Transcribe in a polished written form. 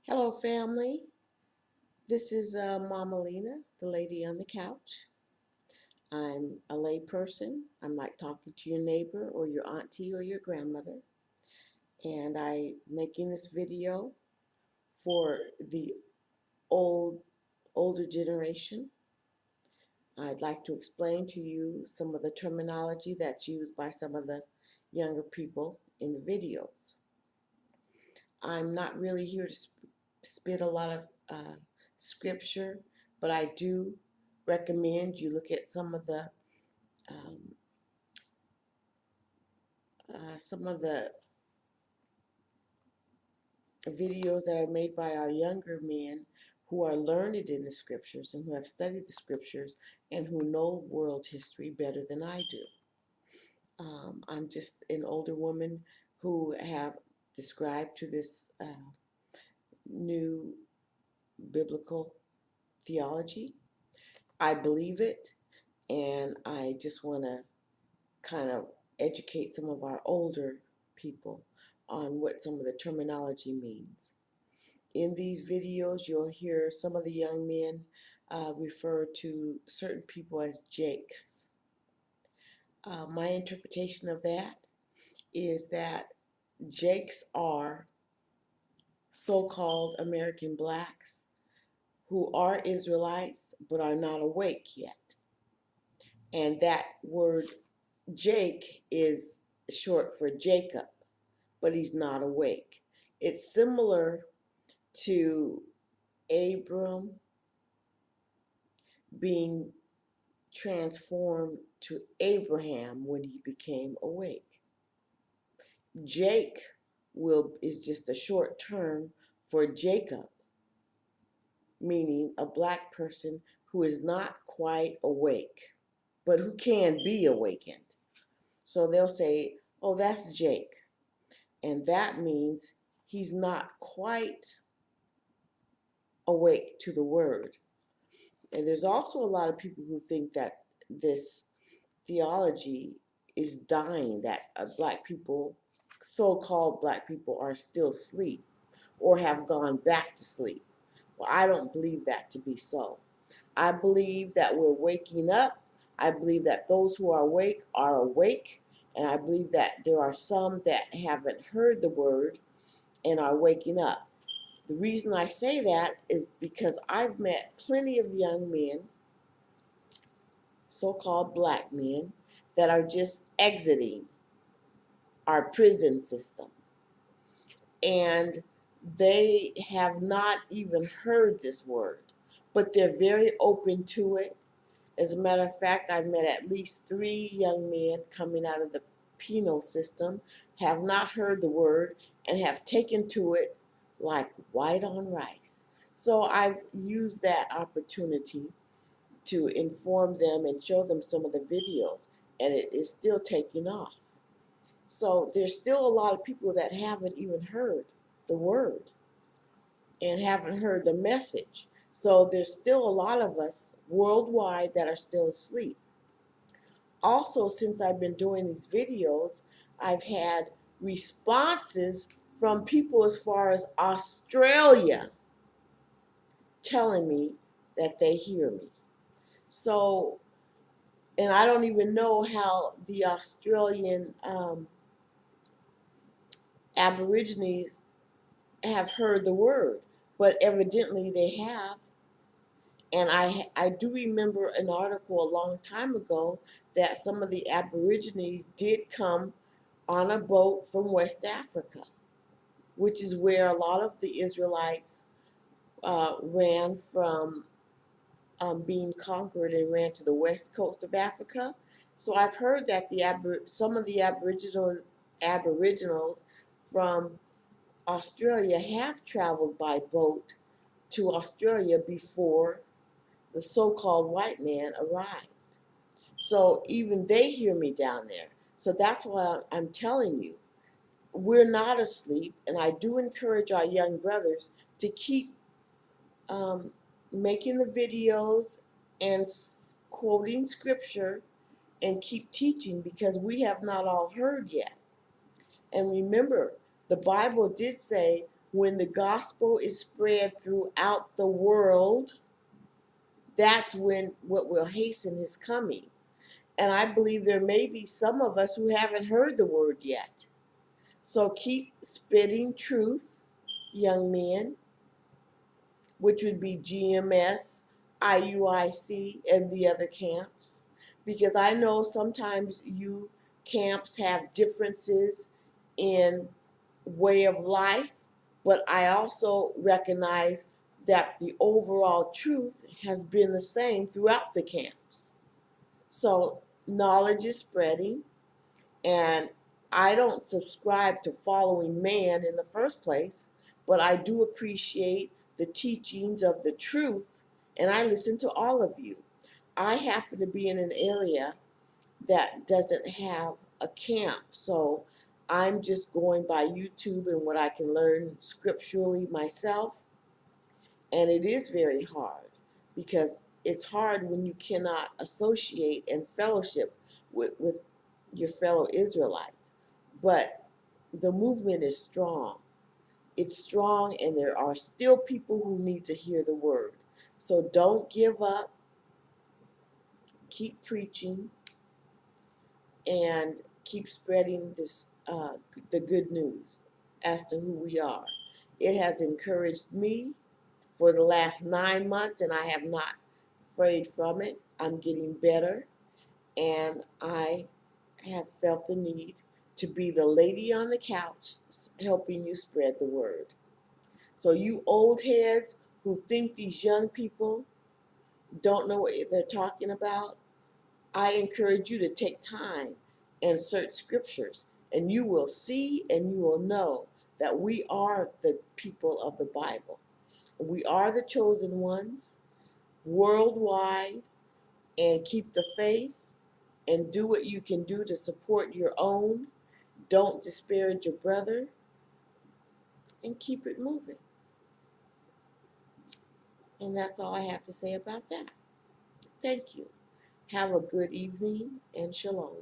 Hello, family. This is Mama Lena, the lady on the couch. I'm a lay person. I'm like talking to your neighbor or your auntie or your grandmother. And I'm making this video for the older generation. I'd like to explain to you some of the terminology that's used by some of the younger people in the videos. I'm not really here to spit a lot of scripture, but I do recommend you look at um, some of the videos that are made by our younger men who are learned in the scriptures and who have studied the scriptures and who know world history better than I do. I'm just an older woman who have described to this new biblical theology. I believe it, and I just want to kind of educate some of our older people on what some of the terminology means. In these videos, you'll hear some of the young men refer to certain people as jakes. My interpretation of that is that jakes are so-called American blacks who are Israelites but are not awake yet. And that word Jake is short for Jacob, but he's not awake. It's similar to Abram being transformed to Abraham when he became awake. Jake is just a short term for Jacob, meaning a black person who is not quite awake, but who can be awakened. So they'll say, oh, that's Jake. And that means he's not quite awake to the word. And there's also a lot of people who think that this theology is dying, that black people, so-called black people, are still asleep or have gone back to sleep. Well, I don't believe that to be so. I believe that we're waking up. I believe that those who are awake, and I believe that there are some that haven't heard the word and are waking up. The reason I say that is because I've met plenty of young men, so-called black men, that are just exiting our prison system. And they have not even heard this word, but they're very open to it. As a matter of fact, I've met at least 3 young men coming out of the penal system, have not heard the word, and have taken to it like white on rice. So I've used that opportunity to inform them and show them some of the videos, and it is still taking off. So there's still a lot of people that haven't even heard the word and haven't heard the message. So there's still a lot of us worldwide that are still asleep. Also, since I've been doing these videos, I've had responses from people as far as Australia telling me that they hear me. So, and I don't even know how the Australian Aborigines have heard the word, but evidently they have. And I do remember an article a long time ago that some of the Aborigines did come on a boat from West Africa, which is where a lot of the Israelites ran from being conquered and ran to the west coast of Africa. So I've heard that some of the Aboriginals from Australia have traveled by boat to Australia before the so-called white man arrived. So even they hear me down there. So that's why I'm telling you, we're not asleep, and I do encourage our young brothers to keep um, making the videos and quoting scripture and keep teaching, because we have not all heard yet. And remember, the Bible did say, when the gospel is spread throughout the world, that's when what will hasten his coming. And I believe there may be some of us who haven't heard the word yet. So keep spitting truth, young men, which would be GMS, IUIC, and the other camps. Because I know sometimes you camps have differences in way of life, but I also recognize that the overall truth has been the same throughout the camps. So knowledge is spreading, and I don't subscribe to following man in the first place, but I do appreciate the teachings of the truth, and I listen to all of you. I happen to be in an area that doesn't have a camp, so I'm just going by YouTube and what I can learn scripturally myself. And it is very hard because it's hard when you cannot associate and fellowship with your fellow Israelites. But the movement is strong. It's strong, and there are still people who need to hear the word. So don't give up. Keep preaching and keep spreading the good news as to who we are. It has encouraged me for the last 9 months, and I have not frayed from it. I'm getting better, and I have felt the need to be the lady on the couch helping you spread the word. So you old heads who think these young people don't know what they're talking about, I encourage you to take time and search scriptures, and you will see and you will know that we are the people of the Bible. We are the chosen ones worldwide, and keep the faith and do what you can do to support your own. Don't disparage your brother, and keep it moving. And that's all I have to say about that. Thank you. Have a good evening, and shalom.